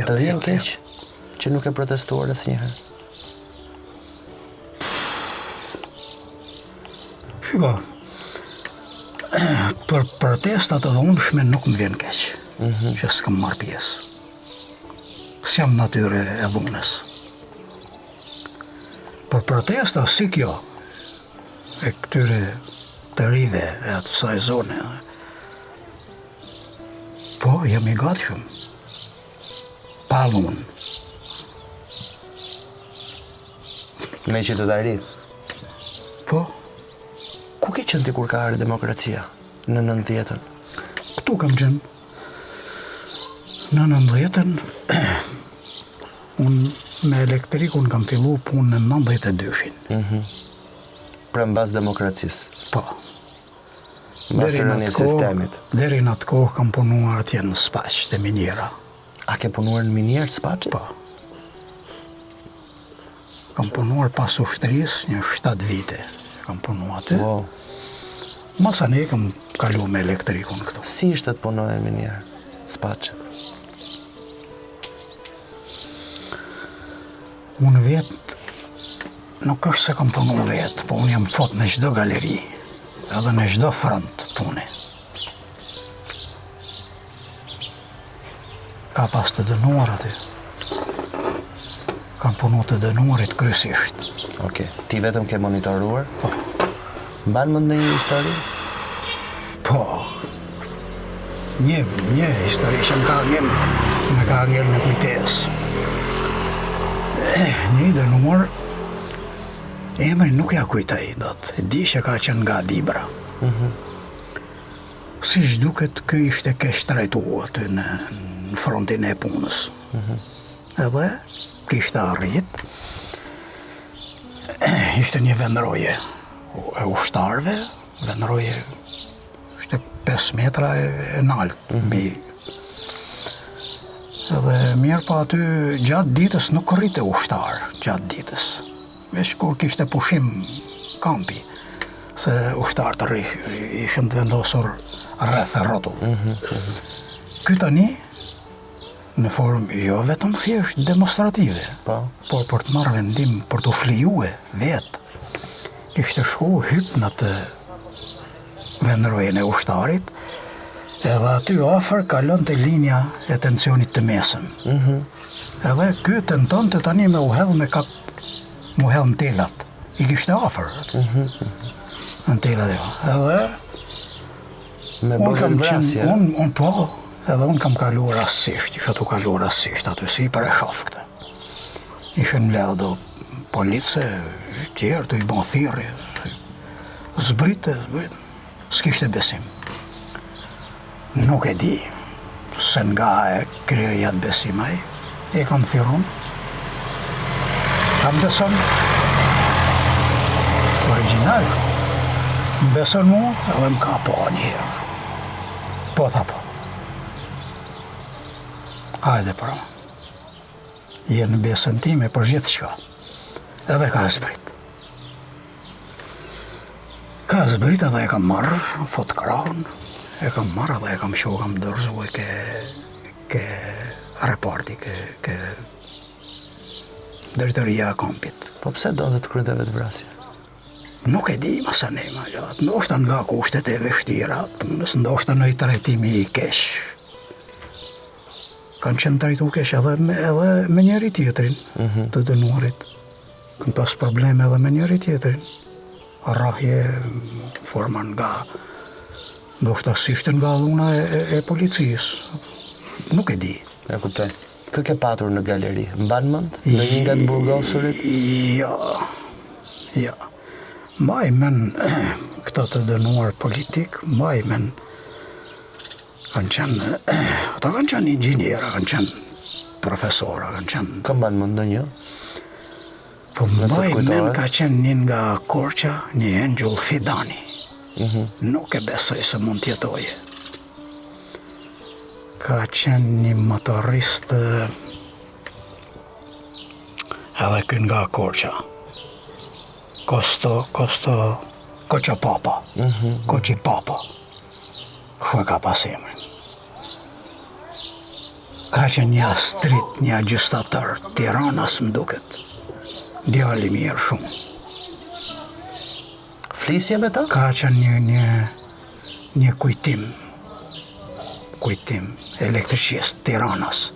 Të vjen keq që nuk e protestuar asnjëherë? Shiko, për protestat edhe undshme nuk më vjen keq, që s'kam marrë pjesë. S'jam natyre e dhunës. Për protesta si kjo, e këtyre të rive e atësaj zone, po, jam i gatshëm. Pa dhunë. Me që të rritë. Po, ku ke qenë ti kur ka ardhur demokracia? Në 90-ën? këtu kam qenë. Në 90-ën, unë me elektrikun kam fillu punë në 92-shin. Pra mbas demokracisë. Po. Mbas rënies së sistemit. Deri në atë kohë kam punuar atje në Spaq, te minjera. A ke punuar në minjer të Spaçit? Po. Kam punuar pas ushtrisë një 7 vite. Kam punuar aty. Wow. Masane kam kalu me elektrikun këtu. Si ishte të punoje në minjer të Spaçit? Unë vetë, nuk është se kam punu vetë, po unë jam fot në çdo galeri, edhe në çdo front pune. Ka pas të dënuar aty. Kam punu të dënuarit kryesisht. Okej. Ti vetëm ke monitoruar? Po. Mban mend në një histori? Po. Një histori që më ka ngel në kujtes. Një dënuar, emrin nuk ja kujtaj dot. E di që ka qenë nga Dibra. Si duket, ky ishte keq trajtuar aty në frontin e punës. Edhe kishte arrit. Ishte një vendroje e ushtarëve, vendroje ishte 5 metra e naltë mbi. Edhe mirë pa aty gjatë ditës nuk rrite ushtar, gjatë ditës. Veç kur kishte pushim kampi, se ushtarët ishin të vendosur rreth e rrotull. Ky tani, në formë jo vetëm thjesht demonstrative, por për të marrë vendim, për të flijue vetë, kishte shku hyp në të vendrojen e ushtarit, edhe aty afër kalon të linja e tensionit të mesëm. Edhe ky tenton të tani me u hedh me kap, mu hedh në telat. I kishte afër. Në telat e edhe me bërë vrasje. Unë po, edhe unë kam kaluar rastësisht, isha tu kaluar rastësisht aty si për e shof këtë. Ishin mbledhur do police, tjerë të i bën thirrje. Zbrite. S'kishte besim. Nuk e di, se nga e krijoja të besimaj, e kam thirrun. Kam beson original. Më beson mu, edhe më ka po njëherë. Po tha po. Hajde pra. Je në besën time për gjithçka. Edhe ka zbrit. Ka zbrit edhe e kam marrë fotokraun, e kam marrë edhe e kam shoh, kam dorëzuar ke reporti, ke drejtoria e kampit. Po pse do të kryete vetë vrasje? Nuk e di masane ma gjatë, ndoshta nga kushtet e vështira, punës, ndoshta në i trajtimi i keq. Kanë qenë trajtu keq edhe me njëri tjetrin të dënuarit. Kanë pas probleme edhe me njëri tjetrin. Arrahje forma nga, ndoshta s'ishte nga dhuna e policisë. Nuk e di. E kuptoj. Kë ke patur në galeri? Mban mend? Në një nga të burgosurit? Ja. Mbaj men këta të dënuar politik, mbaj men ata kanë qenë inxhiniera, kanë qenë profesora, kanë qenë... Ka mban mend ndonjë? Po mbaj men ka qenë një nga Korça, një Angel Fidani. Nuk e besoj se mund t'jetoje. Ka qenë një motorist edhe kënë nga Korça. Koço Papa. Koçi Papa. Kështu e ka pas emrin. Ka qenë një astrit, një agjistator Tiranas më duket. Djali mirë shumë. Flisje me ta? Ka qenë një kujtim elektriqist Tiranas.